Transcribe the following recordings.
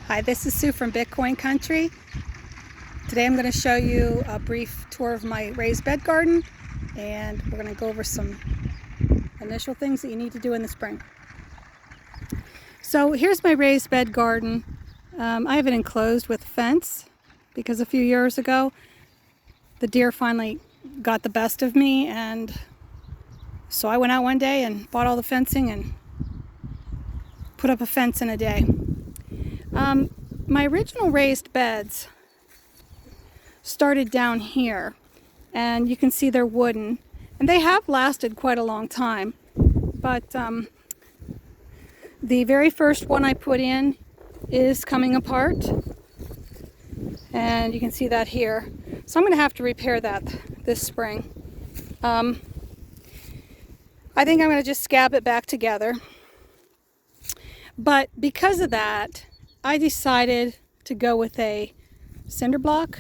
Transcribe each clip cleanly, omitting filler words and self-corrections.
Hi, this is Sue from Bitcoin Country. Today I'm going to show you a brief tour of my raised bed garden, and we're going to go over some initial things that you need to do in the spring. So here's my raised bed garden. I have it enclosed with a fence because a few years ago the deer finally got the best of me, and so I went out one day and bought all the fencing and put up a fence in a day. My original raised beds started down here, and you can see they're wooden, and they have lasted quite a long time, but the very first one I put in is coming apart, and you can see that here. So I'm going to have to repair that this spring. I think I'm going to just scab it back together, but because of that I decided to go with a cinder block,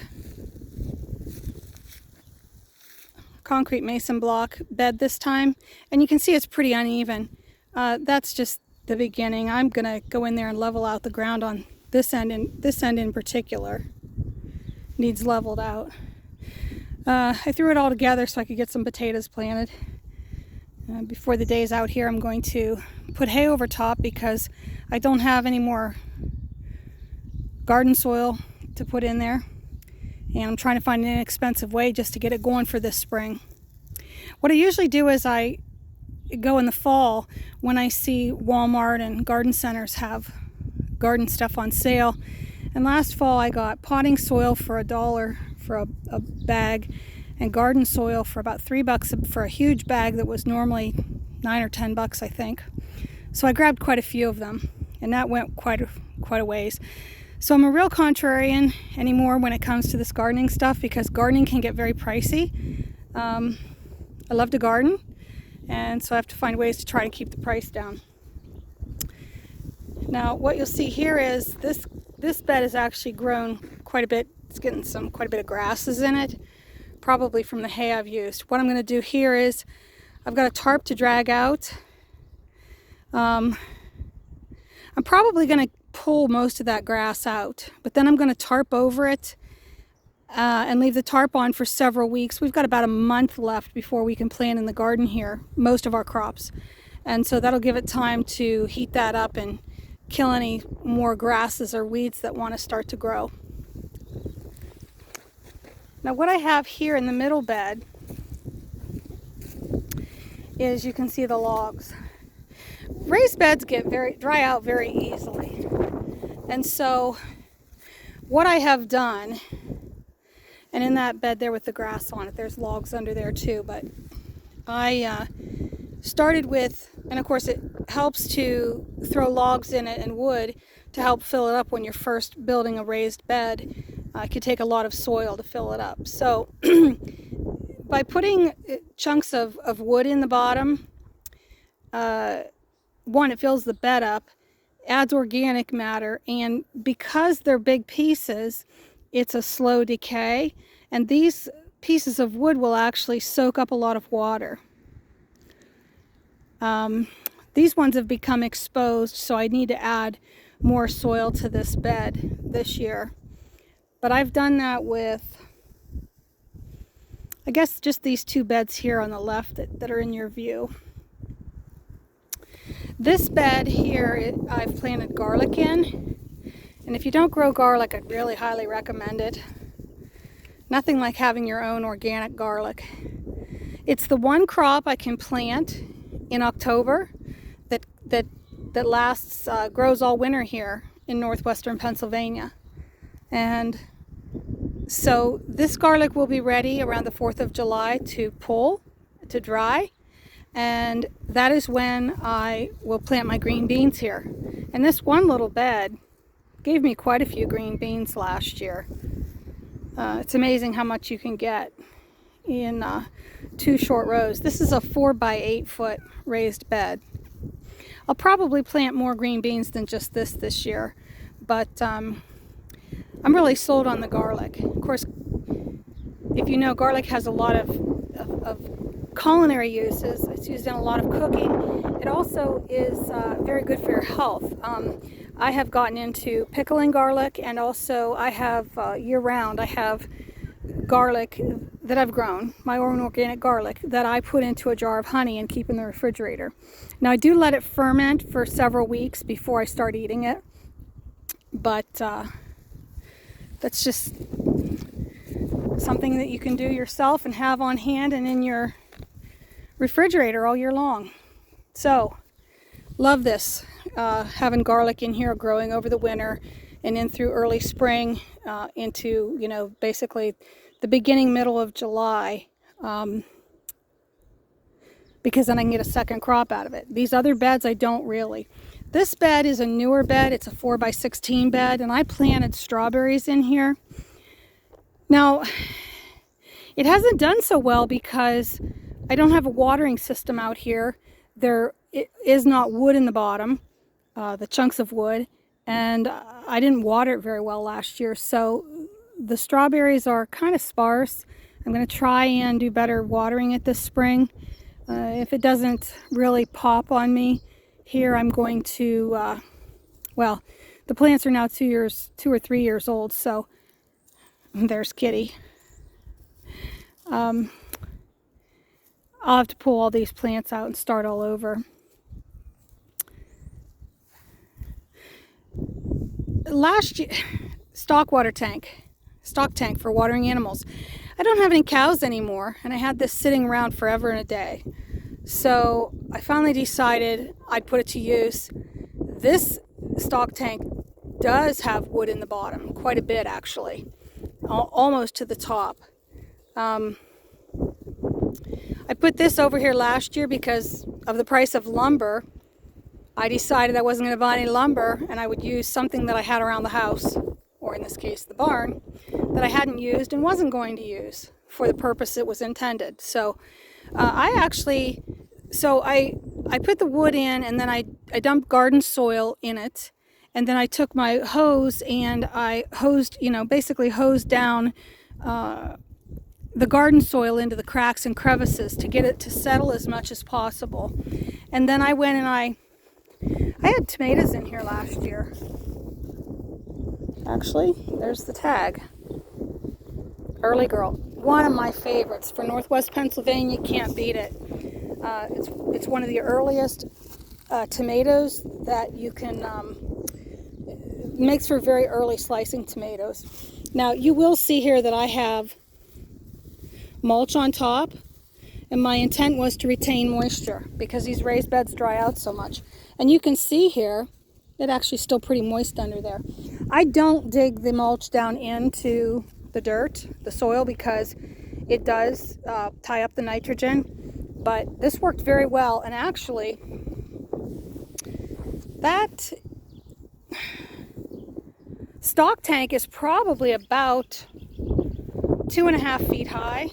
concrete mason block bed this time, and you can see it's pretty uneven. That's just the beginning. I'm gonna go in there and level out the ground on this end, and this end in particular needs leveled out. I threw it all together so I could get some potatoes planted. Before the day's out here, I'm going to put hay over top because I don't have any more garden soil to put in there, and I'm trying to find an inexpensive way just to get it going for this spring. What I usually do is I go in the fall when I see Walmart and garden centers have garden stuff on sale, and last fall I got potting soil for $1 for a bag, and garden soil for about $3 for a huge bag that was normally $9 or $10, I think. So I grabbed quite a few of them, and that went quite a ways. So I'm a real contrarian anymore when it comes to this gardening stuff, because gardening can get very pricey. I love to garden, and so I have to find ways to try to keep the price down. Now what you'll see here is this bed has actually grown quite a bit. It's getting quite a bit of grasses in it, probably from the hay I've used. What I'm going to do here is I've got a tarp to drag out. I'm probably going to pull most of that grass out, but then I'm going to tarp over it and leave the tarp on for several weeks. We've got about a month left before we can plant in the garden here most of our crops, and so that'll give it time to heat that up and kill any more grasses or weeds that want to start to grow. Now what I have here in the middle bed is, you can see the logs. Raised beds dry out very easily, and so what I have done, and in that bed there with the grass on it, there's logs under there too, but I started with, and of course it helps to throw logs in it and wood to help fill it up when you're first building a raised bed. It could take a lot of soil to fill it up. So by putting chunks of wood in the bottom, one, it fills the bed up, adds organic matter, and because they're big pieces, it's a slow decay, and these pieces of wood will actually soak up a lot of water. These ones have become exposed, so I need to add more soil to this bed this year. But I've done that with, I guess, just these two beds here on the left that are in your view. This bed here, I've planted garlic in, and if you don't grow garlic, I'd really highly recommend it. Nothing like having your own organic garlic. It's the one crop I can plant in October that lasts, grows all winter here in northwestern Pennsylvania. And so this garlic will be ready around the 4th of July to pull, to dry, and that is when I will plant my green beans here. And this one little bed gave me quite a few green beans last year. It's amazing how much you can get in 2 short rows. This is a 4 by 8 foot raised bed. I'll probably plant more green beans than just this year, but I'm really sold on the garlic. Of course, if you know, garlic has a lot of culinary uses. It's used in a lot of cooking. It also is very good for your health. I have gotten into pickling garlic, and also I have year-round, I have garlic that I've grown, my own organic garlic, that I put into a jar of honey and keep in the refrigerator. Now I do let it ferment for several weeks before I start eating it, but that's just something that you can do yourself and have on hand and in your refrigerator all year long. So, love this, having garlic in here growing over the winter and in through early spring into, you know, basically the beginning, middle of July, because then I can get a second crop out of it. These other beds, I don't really. This bed is a newer bed. It's a 4x16 bed, and I planted strawberries in here. Now, it hasn't done so well because I don't have a watering system out here. There is not wood in the bottom, the chunks of wood, and I didn't water it very well last year, so the strawberries are kind of sparse. I'm going to try and do better watering it this spring. If it doesn't really pop on me here, I'm going to, well, the plants are now 2 or 3 years old, so there's Kitty. I'll have to pull all these plants out and start all over. Last year, stock tank for watering animals. I don't have any cows anymore, and I had this sitting around forever and a day. So I finally decided I'd put it to use. This stock tank does have wood in the bottom, quite a bit actually, almost to the top. I put this over here last year because of the price of lumber. I decided I wasn't going to buy any lumber, and I would use something that I had around the house, or in this case the barn, that I hadn't used and wasn't going to use for the purpose it was intended. So I put the wood in, and then I dumped garden soil in it, and then I took my hose and I hosed, basically hosed down the garden soil into the cracks and crevices to get it to settle as much as possible. And then I went and I had tomatoes in here last year. Actually, there's the tag. Early Girl. One of my favorites for Northwest Pennsylvania. Can't beat it. It's one of the earliest tomatoes that you can, makes for very early slicing tomatoes. Now, you will see here that I have mulch on top, and my intent was to retain moisture because these raised beds dry out so much. And you can see here, it actually still pretty moist under there. I don't dig the mulch down into the dirt, the soil, because it does tie up the nitrogen, but this worked very well. And actually, that stock tank is probably about 2.5 feet high,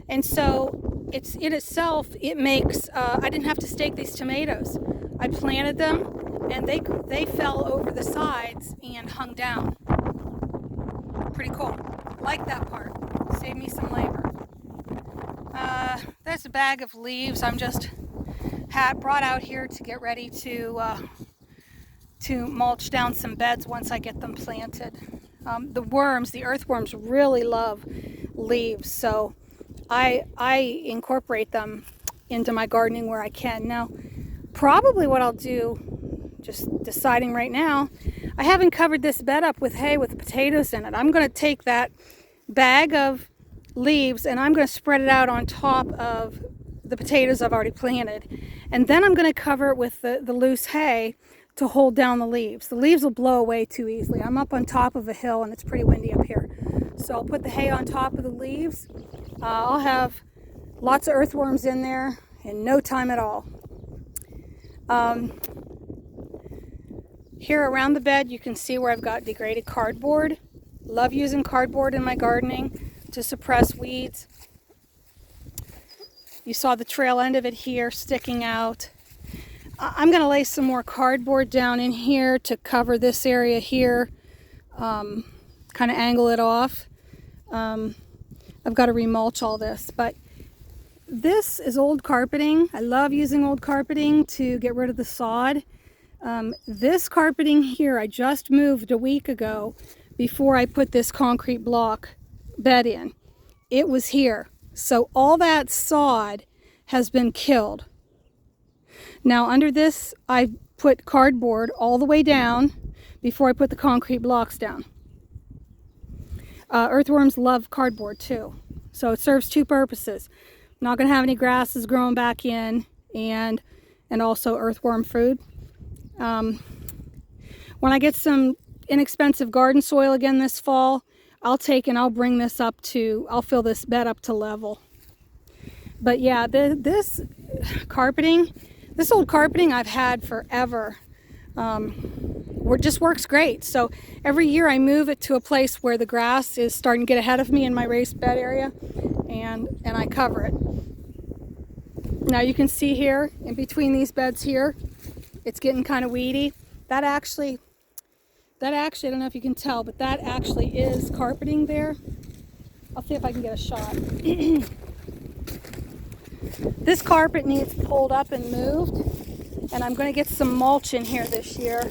and so it itself makes I didn't have to stake these tomatoes. I planted them, and they fell over the sides and hung down. Pretty cool. Like that part. Saved me some labor. There's a bag of leaves I'm just brought out here to get ready to mulch down some beds once I get them planted. The earthworms really love leaves, so I incorporate them into my gardening where I can. Now, probably what I'll do, just deciding right now, I haven't covered this bed up with hay with potatoes in it. I'm going to take that bag of leaves and I'm going to spread it out on top of the potatoes I've already planted. And then I'm going to cover it with the loose hay to hold down the leaves. The leaves will blow away too easily. I'm up on top of a hill and it's pretty windy up here. So I'll put the hay on top of the leaves. I'll have lots of earthworms in there in no time at all. Here around the bed you can see where I've got degraded cardboard. Love using cardboard in my gardening to suppress weeds. You saw the trail end of it here sticking out. I'm going to lay some more cardboard down in here to cover this area here, kind of angle it off. I've got to remulch all this, but this is old carpeting. I love using old carpeting to get rid of the sod. This carpeting here I just moved a week ago before I put this concrete block bed in. It was here. So all that sod has been killed. Now under this I put cardboard all the way down before I put the concrete blocks down. Earthworms love cardboard too. So it serves two purposes. I'm not going to have any grasses growing back in, and also earthworm food. When I get some inexpensive garden soil again this fall, I'll bring this up to, I'll fill this bed up to level. But yeah, this carpeting, this old carpeting I've had forever. It just works great. So every year I move it to a place where the grass is starting to get ahead of me in my raised bed area, and I cover it. Now you can see here in between these beds here, it's getting kind of weedy. That actually, I don't know if you can tell, but that actually is carpeting there. I'll see if I can get a shot. This carpet needs pulled up and moved, and I'm going to get some mulch in here this year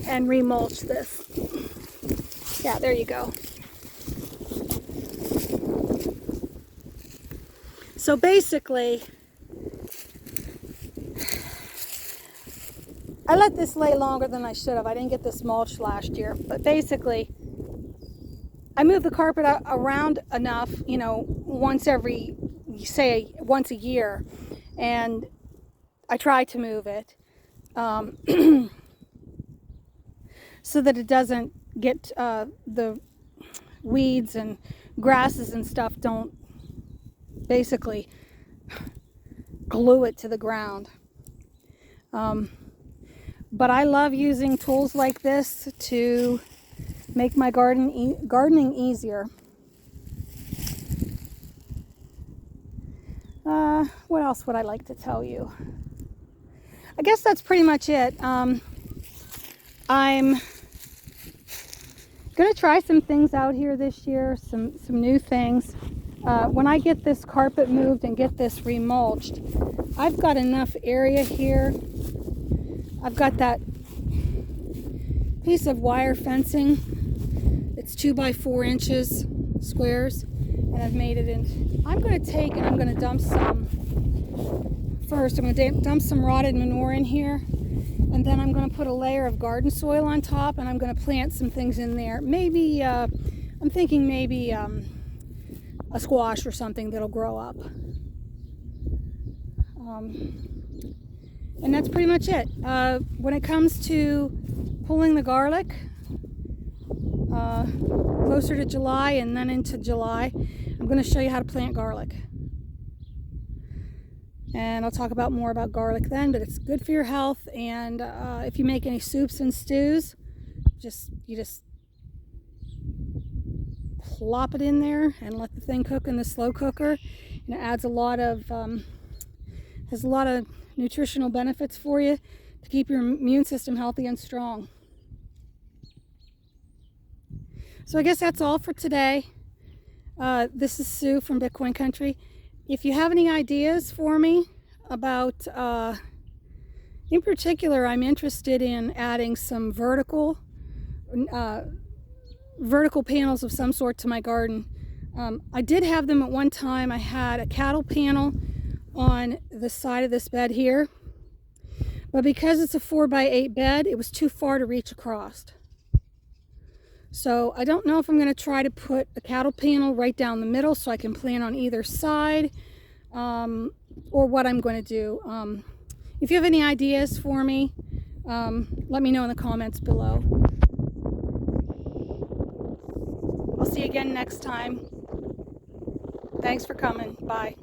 and remulch this. Yeah, there you go. So basically, I let this lay longer than I should have. I didn't get this mulch last year, but basically, I move the carpet around enough, you know, once a year, and I try to move it so that it doesn't get the weeds and grasses and stuff don't basically glue it to the ground. But I love using tools like this to make my gardening easier. What else would I like to tell you? I guess that's pretty much it. I'm gonna try some things out here this year, some new things. When I get this carpet moved and get this remulched, I've got enough area here. I've got that piece of wire fencing. It's 2 by 4 inches squares, and I've made it in. I'm going to take and I'm going to dump some. First, I'm going to dump some rotted manure in here, and then I'm going to put a layer of garden soil on top, and I'm going to plant some things in there. Maybe I'm thinking maybe a squash or something that'll grow up. And that's pretty much it. When it comes to pulling the garlic, closer to July and then into July, I'm going to show you how to plant garlic. And I'll talk more about garlic then, but it's good for your health. And if you make any soups and stews, you just plop it in there and let the thing cook in the slow cooker. And it adds has a lot of nutritional benefits for you to keep your immune system healthy and strong. So I guess that's all for today. This is Sue from Bitcoin Country. If you have any ideas for me about, in particular, I'm interested in adding some vertical panels of some sort to my garden. I did have them at one time. I had a cattle panel on the side of this bed here, but because it's a 4 by 8 bed, it was too far to reach across. So I don't know if I'm going to try to put a cattle panel right down the middle so I can plant on either side, or what I'm going to do. If you have any ideas for me, let me know in the comments below. I'll see you again next time. Thanks for coming. Bye.